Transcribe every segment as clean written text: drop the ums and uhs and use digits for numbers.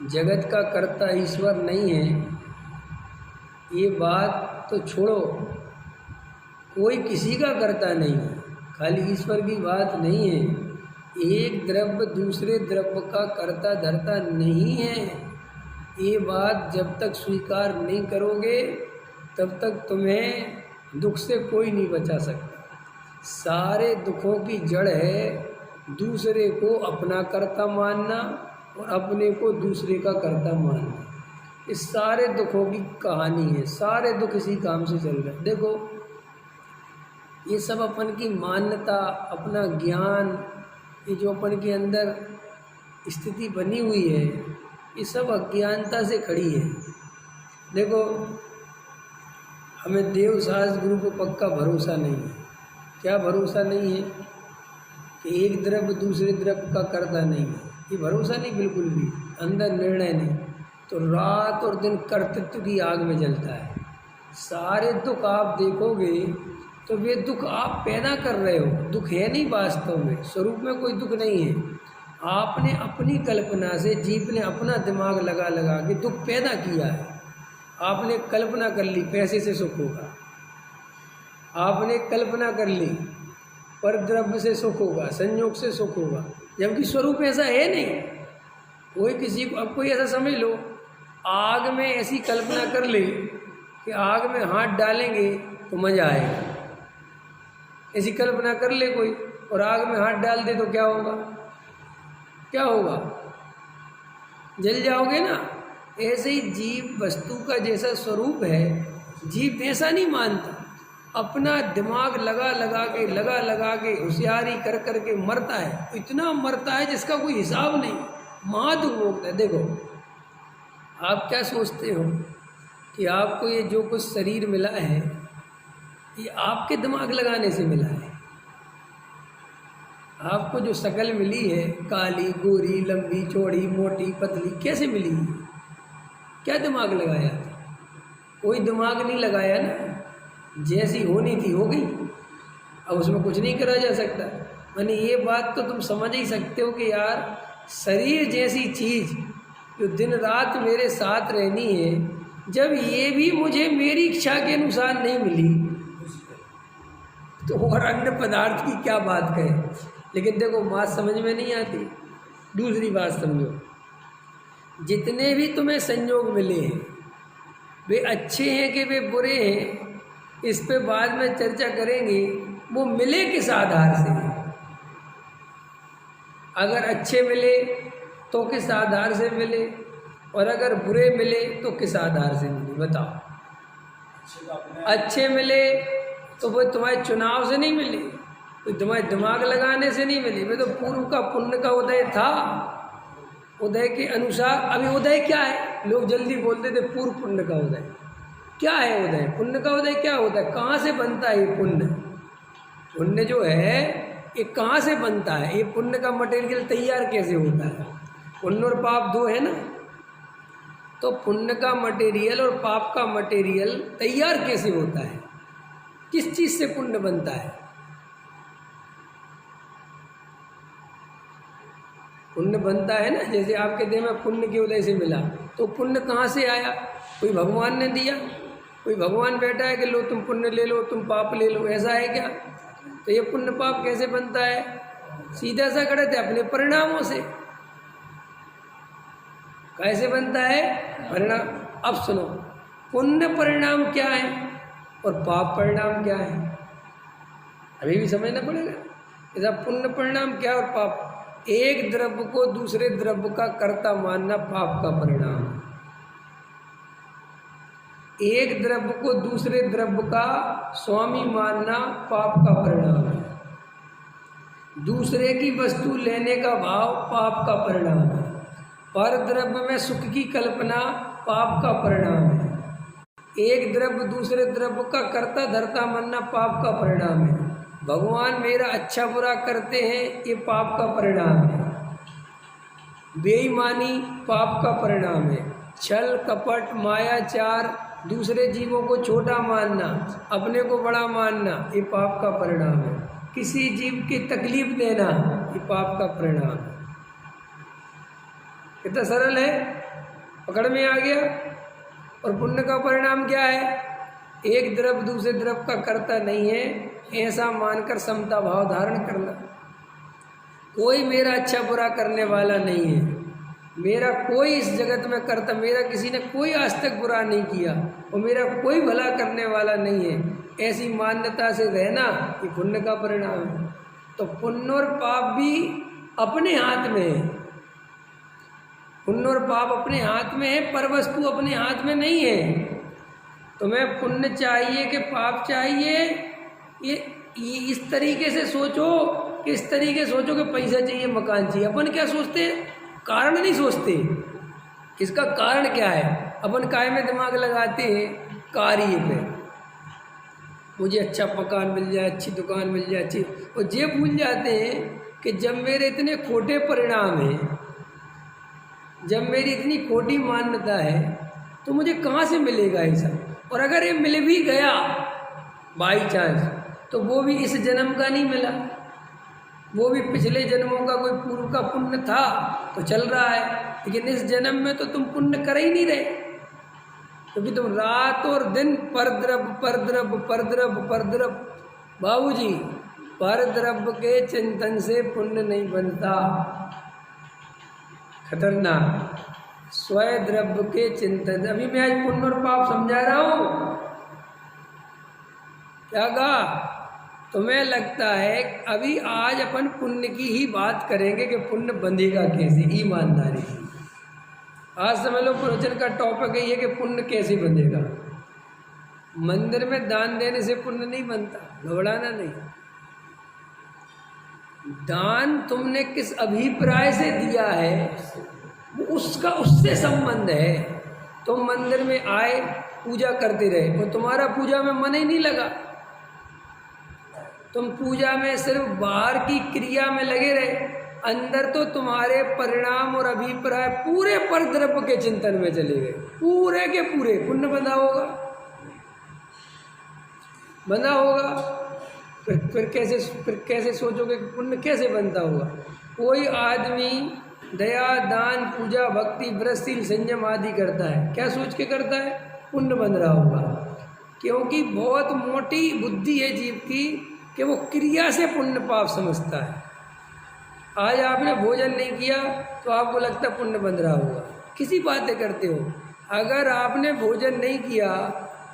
जगत का कर्ता ईश्वर नहीं है, ये बात तो छोड़ो, कोई किसी का कर्ता नहीं है, खाली ईश्वर की बात नहीं है। एक द्रव्य दूसरे द्रव्य का कर्ता धर्ता नहीं है। ये बात जब तक स्वीकार नहीं करोगे तब तक तुम्हें दुख से कोई नहीं बचा सकता। सारे दुखों की जड़ है दूसरे को अपना कर्ता मानना और अपने को दूसरे का कर्ता मानना। इस सारे दुखों की कहानी है, सारे दुख इसी काम से चल रहे हैं। देखो, ये सब अपन की मान्यता, अपना ज्ञान, ये जो अपन के अंदर स्थिति बनी हुई है, ये सब अज्ञानता से खड़ी है। देखो, हमें देव शास्त्र गुरु को पक्का भरोसा नहीं है। क्या भरोसा नहीं है? कि एक द्रव्य दूसरे द्रव्य का कर्ता नहीं है, ये भरोसा नहीं, बिल्कुल भी अंदर निर्णय नहीं। तो रात और दिन कर्तृत्व की आग में जलता है। सारे दुख आप देखोगे तो वे दुख आप पैदा कर रहे हो, दुख है नहीं वास्तव में, स्वरूप में कोई दुख नहीं है। आपने अपनी कल्पना से, जीव ने अपना दिमाग लगा लगा के दुख पैदा किया है। आपने कल्पना कर ली पैसे से सुख होगा, आपने कल्पना कर ली पर द्रव्य से सुख होगा, संयोग से सुख होगा, जबकि स्वरूप ऐसा है नहीं। कोई किसी को, अब कोई ऐसा समझ लो, आग में ऐसी कल्पना कर ले कि आग में हाथ डालेंगे तो मज़ा आएगा, ऐसी कल्पना कर ले कोई, और आग में हाथ डाल दे तो क्या होगा? क्या होगा? जल जाओगे ना। ऐसे ही जीव वस्तु का जैसा स्वरूप है, जीव ऐसा नहीं मानता, अपना दिमाग लगा लगा के होशियारी कर कर के मरता है। इतना मरता है जिसका कोई हिसाब नहीं, महादुख भोगता है। देखो, आप क्या सोचते हो कि आपको ये जो कुछ शरीर मिला है, ये आपके दिमाग लगाने से मिला है। आपको जो शक्ल मिली है, काली गोरी लंबी चौड़ी मोटी पतली, कैसे मिली है? क्या दिमाग लगाया? कोई दिमाग नहीं लगाया ना, जैसी होनी थी हो गई, अब उसमें कुछ नहीं करा जा सकता। माने ये बात तो तुम समझ ही सकते हो कि यार, शरीर जैसी चीज़ जो दिन रात मेरे साथ रहनी है, जब ये भी मुझे मेरी इच्छा के अनुसार नहीं मिली तो और अन्य पदार्थ की क्या बात कहें। लेकिन देखो, बात समझ में नहीं आती। दूसरी बात समझो, जितने भी तुम्हें संयोग मिले हैं, वे अच्छे हैं कि वे बुरे हैं, इस पे बाद में चर्चा करेंगे। वो मिले किस आधार से? अगर अच्छे मिले तो किस आधार से मिले, और अगर बुरे मिले तो किस आधार से मिले? बताओ। अच्छे मिले तो वो तुम्हारे चुनाव से नहीं मिले, तो तुम्हारे दिमाग लगाने से नहीं मिले, वे तो पूर्व का पुण्य का उदय था, उदय के अनुसार। अभी उदय क्या है? लोग जल्दी बोलते थे पूर्व पुण्य का उदय। क्या है उदय? पुण्य का उदय क्या होता है? कहाँ से बनता है ये पुण्य? पुण्य जो है ये कहाँ से बनता है? ये पुण्य का मटेरियल तैयार कैसे होता है? पुण्य और पाप दो है ना, तो पुण्य का मटेरियल और पाप का मटेरियल तैयार कैसे होता है? किस चीज़ से पुण्य बनता है? पुण्य बनता है ना, जैसे आपके देह में पुण्य के उदय से मिला, तो पुण्य कहाँ से आया? कोई भगवान ने दिया? कोई भगवान बैठा है कि लो तुम पुण्य ले लो, तुम पाप ले लो, ऐसा है क्या? तो ये पुण्य पाप कैसे बनता है? सीधा सा गलत है, अपने परिणामों से। कैसे बनता है? परिणाम। अब सुनो, पुण्य परिणाम क्या है और पाप परिणाम क्या है? अभी भी समझना पड़ेगा। ऐसा पुण्य परिणाम क्या और पाप? एक द्रव्य को दूसरे द्रव्य का कर्ता मानना पाप का परिणाम है। एक द्रव्य को दूसरे द्रव्य का स्वामी मानना पाप का परिणाम है। दूसरे की वस्तु लेने का भाव पाप का परिणाम है। पर द्रव्य में सुख की कल्पना पाप का परिणाम है। एक द्रव्य दूसरे द्रव्य का कर्ता धर्ता मानना पाप का परिणाम है। भगवान मेरा अच्छा बुरा करते हैं, ये पाप का परिणाम है। बेईमानी पाप का परिणाम है। छल कपट मायाचार, दूसरे जीवों को छोटा मानना, अपने को बड़ा मानना, ये पाप का परिणाम है। किसी जीव की तकलीफ देना, ये पाप का परिणाम है। कितना सरल है, पकड़ में आ गया। और पुण्य का परिणाम क्या है? एक द्रव्य दूसरे द्रव्य का कर्ता नहीं है, ऐसा मानकर समता भाव धारण करना। कोई मेरा अच्छा बुरा करने वाला नहीं है, मेरा कोई इस जगत में कर्ता, मेरा किसी ने कोई आज तक बुरा नहीं किया और मेरा कोई भला करने वाला नहीं है, ऐसी मान्यता से रहना ये पुण्य का परिणाम है। तो पुण्य और पाप भी अपने हाथ में है, पुण्य और पाप अपने हाथ में है, पर वस्तु अपने हाथ में नहीं है। तुम्हें पुण्य चाहिए कि पाप चाहिए, ये इस तरीके से सोचो कि इस तरीके सोचो कि पैसा चाहिए, मकान चाहिए। अपन क्या सोचते हैं? कारण नहीं सोचते, इसका कारण क्या है। अपन काय में दिमाग लगाते हैं? कार्य पे, मुझे अच्छा मकान मिल जाए, अच्छी दुकान मिल जाए, अच्छी। और ये भूल जाते हैं कि जब मेरे इतने खोटे परिणाम हैं, जब मेरी इतनी खोटी मान्यता है, तो मुझे कहाँ से मिलेगा ऐसा। और अगर ये मिल भी गया बाई चांस, तो वो भी इस जन्म का नहीं मिला, वो भी पिछले जन्मों का कोई पूर्व का पुण्य था तो चल रहा है। लेकिन इस जन्म में तो तुम पुण्य कर ही नहीं रहे, क्योंकि तुम रात और दिन परद्रव्य परद्रव्य परद्रव्य परद्रव्य। बाबूजी, परद्रव्य के चिंतन से पुण्य नहीं बनता, खतरनाक। स्वद्रव्य के चिंतन, अभी मैं आज पुण्य और पाप समझा रहा हूं। क्या कहा? तुम्हें लगता है अभी आज अपन पुण्य की ही बात करेंगे कि पुण्य बंधेगा कैसे, ईमानदारी। आज समझ लो प्रवचन का टॉपिक है ये कि पुण्य कैसे बंधेगा। मंदिर में दान देने से पुण्य नहीं बनता, घबराना नहीं। दान तुमने किस अभिप्राय से दिया है वो उसका उससे संबंध है। तुम मंदिर में आए, पूजा करते रहे और तुम्हारा पूजा में मन ही नहीं लगा, तुम पूजा में सिर्फ बाहर की क्रिया में लगे रहे, अंदर तो तुम्हारे परिणाम और अभिप्राय पूरे परद्रव्य के चिंतन में चले गए, पूरे के पूरे। पुण्य बंधा होगा, बंधा होगा। फिर कैसे सोचोगे कि पुण्य कैसे बनता होगा? कोई आदमी दया, दान, पूजा, भक्ति, व्रतशील, संयम आदि करता है, क्या सोच के करता है? पुण्य बन रहा होगा, क्योंकि बहुत मोटी बुद्धि है जीव की कि वो क्रिया से पुण्य पाप समझता है। आज आपने भोजन नहीं किया तो आपको लगता पुण्य बन रहा होगा, किसी बातें करते हो। अगर आपने भोजन नहीं किया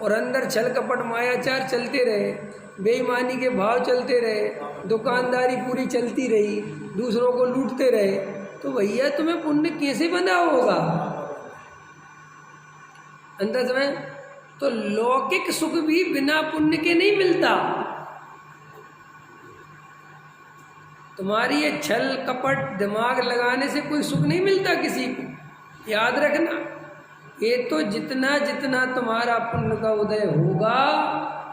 और अंदर छल कपट मायाचार चलते रहे, बेईमानी के भाव चलते रहे, दुकानदारी पूरी चलती रही, दूसरों को लूटते रहे, तो भैया तुम्हें पुण्य कैसे बना होगा? अंदर समय तो लौकिक सुख भी बिना पुण्य के नहीं मिलता। तुम्हारी ये छल कपट दिमाग लगाने से कोई सुख नहीं मिलता किसी को, याद रखना। ये तो जितना जितना तुम्हारा पुण्य का उदय होगा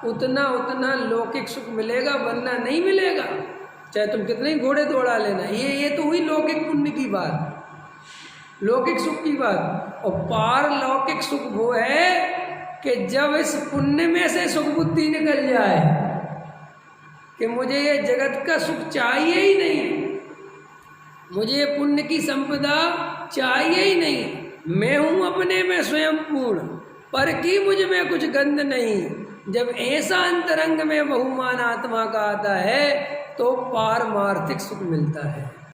उतना उतना लौकिक सुख मिलेगा, वरना नहीं मिलेगा, चाहे तुम कितने ही घोड़े दौड़ा लेना। ये तो हुई लौकिक पुण्य की बात, लौकिक सुख की बात। और पार लौकिक सुख वो है कि जब इस पुण्य में से सुख बुद्धि निकल जाए कि मुझे ये जगत का सुख चाहिए ही नहीं, मुझे ये पुण्य की संपदा चाहिए ही नहीं, मैं हूँ अपने में स्वयं पूर्ण, पर की मुझ में कुछ गंध नहीं। जब ऐसा अंतरंग में बहुमान आत्मा का आता है तो पारमार्थिक सुख मिलता है।